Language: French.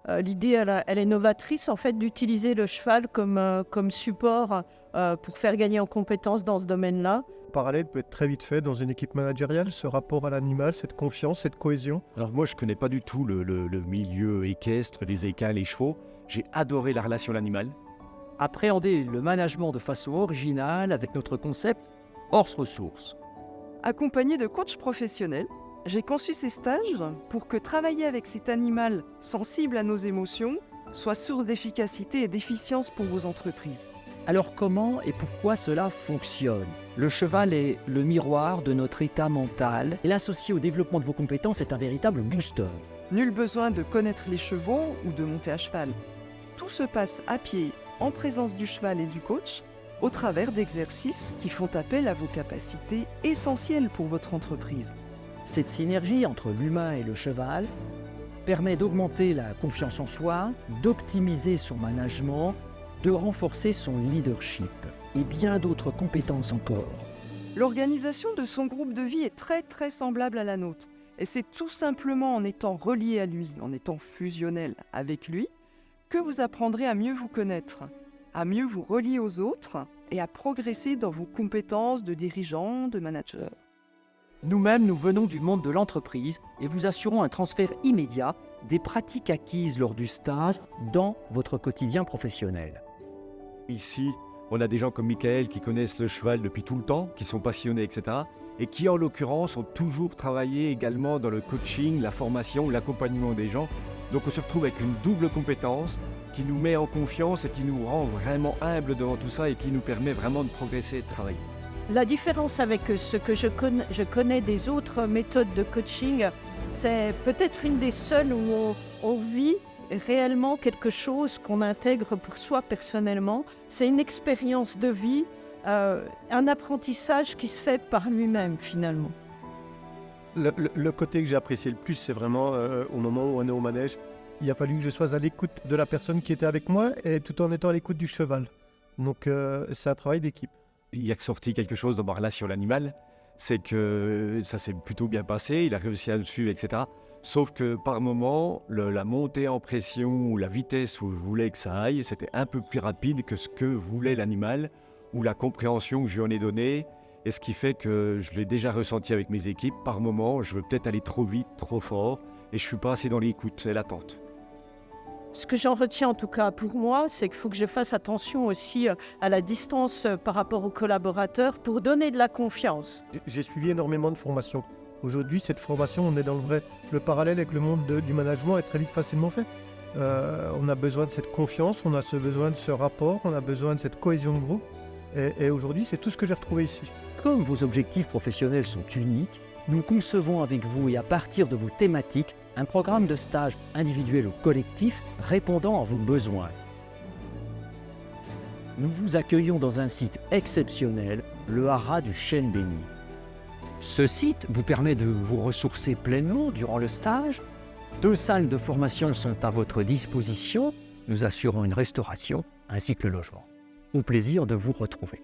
L'idée, elle est novatrice, en fait, d'utiliser le cheval comme support pour faire gagner en compétences dans ce domaine-là. Le parallèle peut être très vite fait dans une équipe managériale, ce rapport à l'animal, cette confiance, cette cohésion. Alors moi, je connais pas du tout le milieu équestre, les équins, les chevaux. J'ai adoré la relation à l'animal. Appréhender le management de façon originale avec notre concept Horse Ressources. Accompagné de coachs professionnels, j'ai conçu ces stages pour que travailler avec cet animal sensible à nos émotions soit source d'efficacité et d'efficience pour vos entreprises. Alors comment et pourquoi cela fonctionne? Le cheval est le miroir de notre état mental et l'associer au développement de vos compétences est un véritable booster. Nul besoin de connaître les chevaux ou de monter à cheval. Tout se passe à pied, en présence du cheval et du coach, au travers d'exercices qui font appel à vos capacités essentielles pour votre entreprise. Cette synergie entre l'humain et le cheval permet d'augmenter la confiance en soi, d'optimiser son management, de renforcer son leadership et bien d'autres compétences encore. L'organisation de son groupe de vie est très semblable à la nôtre. Et c'est tout simplement en étant relié à lui, en étant fusionnel avec lui, que vous apprendrez à mieux vous connaître, à mieux vous relier aux autres et à progresser dans vos compétences de dirigeant, de manager. Nous-mêmes, nous venons du monde de l'entreprise et vous assurons un transfert immédiat des pratiques acquises lors du stage dans votre quotidien professionnel. Ici, on a des gens comme Michael qui connaissent le cheval depuis tout le temps, qui sont passionnés, etc. Et qui, en l'occurrence, ont toujours travaillé également dans le coaching, la formation, l'accompagnement des gens. Donc on se retrouve avec une double compétence qui nous met en confiance et qui nous rend vraiment humbles devant tout ça et qui nous permet vraiment de progresser et de travailler. La différence avec ce que je connais des autres méthodes de coaching, c'est peut-être une des seules où on vit réellement quelque chose qu'on intègre pour soi personnellement. C'est une expérience de vie, un apprentissage qui se fait par lui-même finalement. Le côté que j'ai apprécié le plus, c'est vraiment au moment où on est au manège, il a fallu que je sois à l'écoute de la personne qui était avec moi et tout en étant à l'écoute du cheval. Donc c'est un travail d'équipe. Il y a sorti quelque chose dans ma relation à l'animal, c'est que ça s'est plutôt bien passé, il a réussi à me suivre, etc. Sauf que par moment, la montée en pression ou la vitesse où je voulais que ça aille, c'était un peu plus rapide que ce que voulait l'animal ou la compréhension que je lui en ai donnée. Et ce qui fait que je l'ai déjà ressenti avec mes équipes, par moment, je veux peut-être aller trop vite, trop fort, et je ne suis pas assez dans l'écoute et l'attente. Ce que j'en retiens en tout cas pour moi, c'est qu'il faut que je fasse attention aussi à la distance par rapport aux collaborateurs pour donner de la confiance. J'ai suivi énormément de formations. Aujourd'hui, cette formation, on est dans le vrai. Le parallèle avec le monde du management est très vite facilement fait. On a besoin de cette confiance, on a besoin de ce rapport, on a besoin de cette cohésion de groupe. Et aujourd'hui, c'est tout ce que j'ai retrouvé ici. Comme vos objectifs professionnels sont uniques, nous concevons avec vous et à partir de vos thématiques un programme de stage individuel ou collectif répondant à vos besoins. Nous vous accueillons dans un site exceptionnel, le haras du Chêne Béni. Ce site vous permet de vous ressourcer pleinement durant le stage. 2 salles de formation sont à votre disposition. Nous assurons une restauration ainsi que le logement. Au plaisir de vous retrouver.